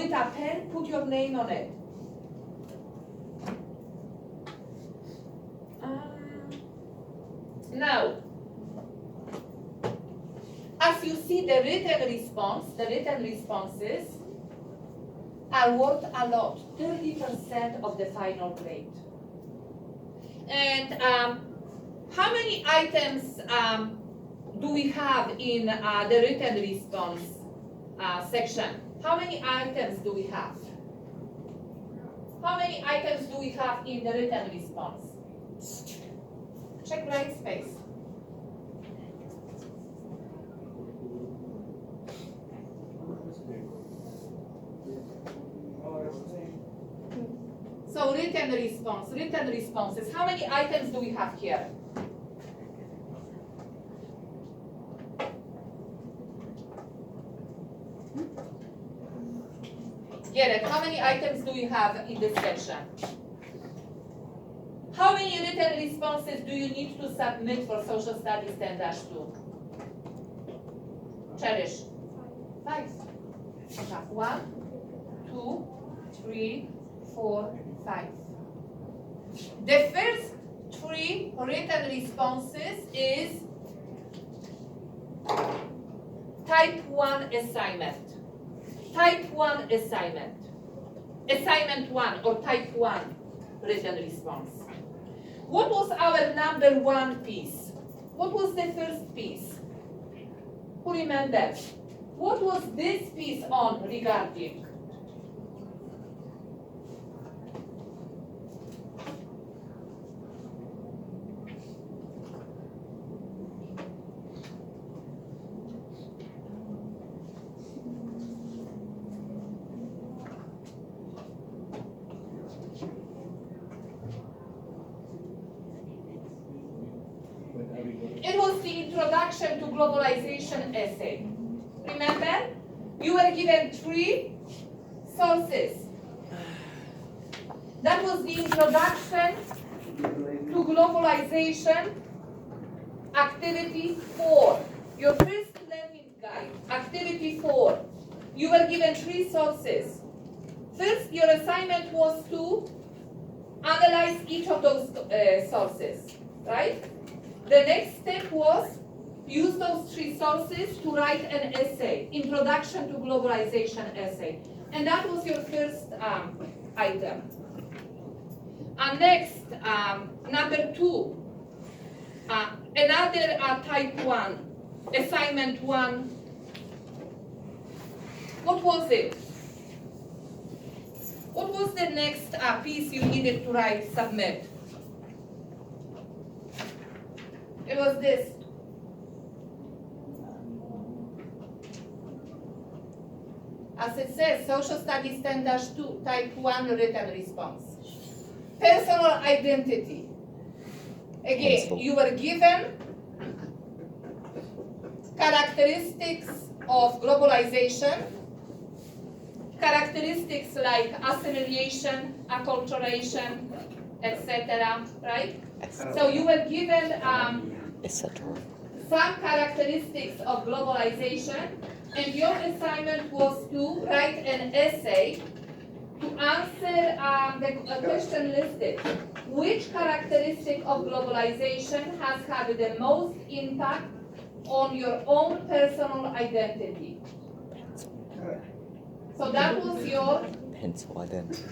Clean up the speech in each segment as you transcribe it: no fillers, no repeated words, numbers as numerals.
with a pen, put your name on it. Now, as you see, the written responses are worth a lot, 30% of the final grade. And how many items do we have in the written response section? How many items do we have? How many items do we have in the written response? Check blank space. So written responses. How many items do we have here? Get it? How many items do we have in this section? How many written responses do you need to submit for Social Studies 10-2? Cherish. 5. You have 1, 2, 3, 4, 5. The first 3 written responses is type 1 assignment. Type 1 assignment. Assignment 1 or type 1 written response. What was our number 1 piece? What was the first piece? Who remembers? What was this piece on regarding? It was the introduction to globalization essay. Remember? You were given 3 sources. That was the introduction to globalization, activity 4. Your first learning guide, activity 4. You were given 3 sources. First, your assignment was to analyze each of those sources, right? The next step was use those 3 sources to write an essay, introduction to globalization essay. And that was your first item. And next, number 2, another type 1, assignment 1. What was it? What was the next piece you needed to write, submit? It was this. As it says, Social Studies 10-2, type 1 written response. Personal identity. Again, you were given characteristics of globalization, characteristics like assimilation, acculturation, etc., right? So you were given some characteristics of globalization, and your assignment was to write an essay to answer the question listed. Which characteristic of globalization has had the most impact on your own personal identity? So that was your pencil identity.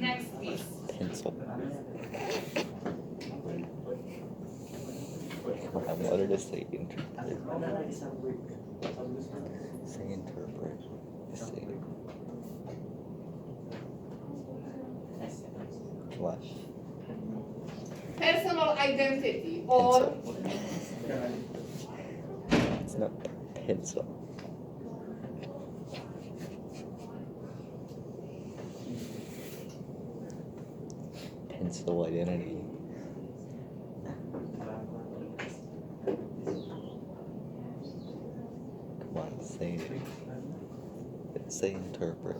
next piece. Pencil. What did it say? Interpret. Say interpret. Say. Flash. Personal identity or It's not pencil. Pencil identity. Come on, say it. Say interpret.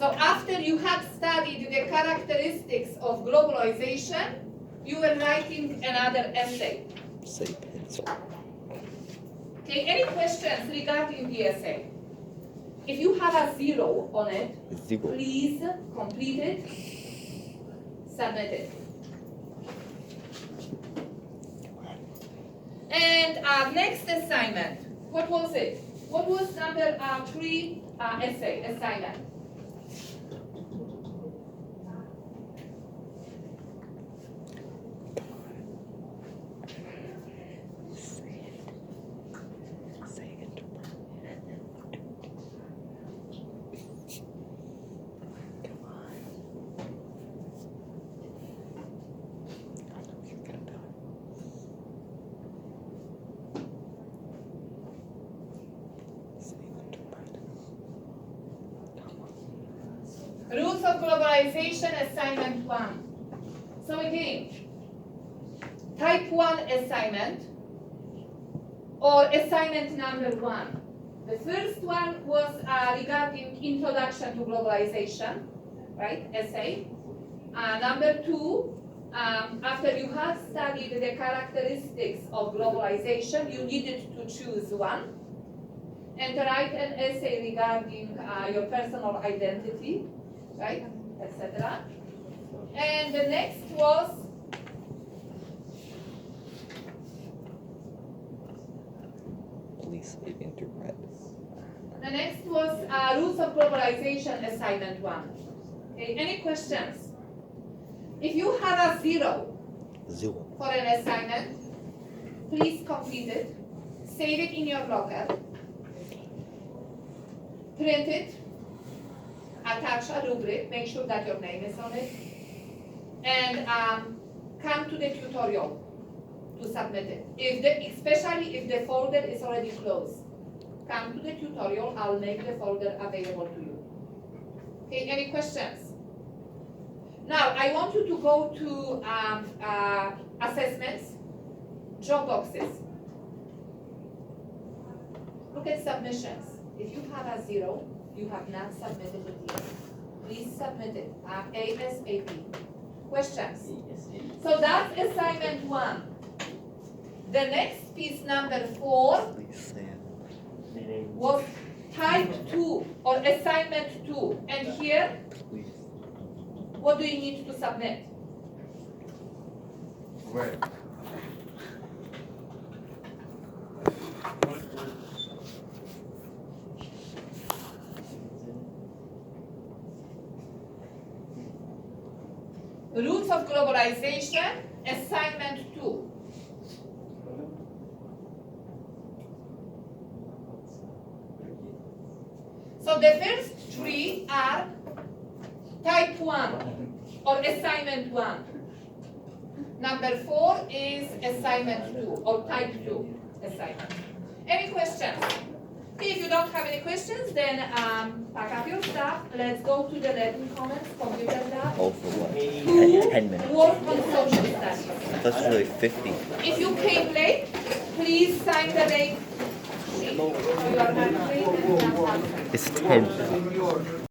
so after you had studied the characteristics of globalization, you were writing another essay. Say pencil. Okay, any questions regarding the essay? If you have a 0 on it, Zero. please complete it, submit it. And next assignment, what was it? What was number 3 essay assignment? Say it. Come on. I know you're gonna do it. Say it. Come on. Rules of globalization assignment 1. So again, type 1 assignment or assignment number 1. The first one was regarding introduction to globalization, right, essay. Number 2, after you have studied the characteristics of globalization, you needed to choose one and write an essay regarding your personal identity, right, etc. And the next was Please interpret. Rules of Globalization assignment 1. Okay, any questions? If you have a 0 Zero. for an assignment, please complete it, save it in your locker, print it, attach a rubric, make sure that your name is on it, and come to the tutorial to submit it. Especially if the folder is already closed. Come to the tutorial, I'll make the folder available to you. Okay, any questions? Now, I want you to go to assessments, job boxes. Look at submissions. If you have a 0, you have not submitted it yet. Please submit it ASAP. Questions? So that's assignment 1. The next piece, number 4, Please say it. was type 2 or assignment 2. And here, Please. what do you need to submit? Right. Rules of Globalization, assignment 2. So the first 3 are type 1 or assignment 1. Number 4 is assignment 2 or type 2 assignment. Any questions? If you don't have any questions, then pack up your stuff. Let's go to the Latin Commons computer lab. All for what? To 10 minutes. work on social studies. That's really 50. If you came late, please sign the late sheet. So you are not late and not outside. It's 10.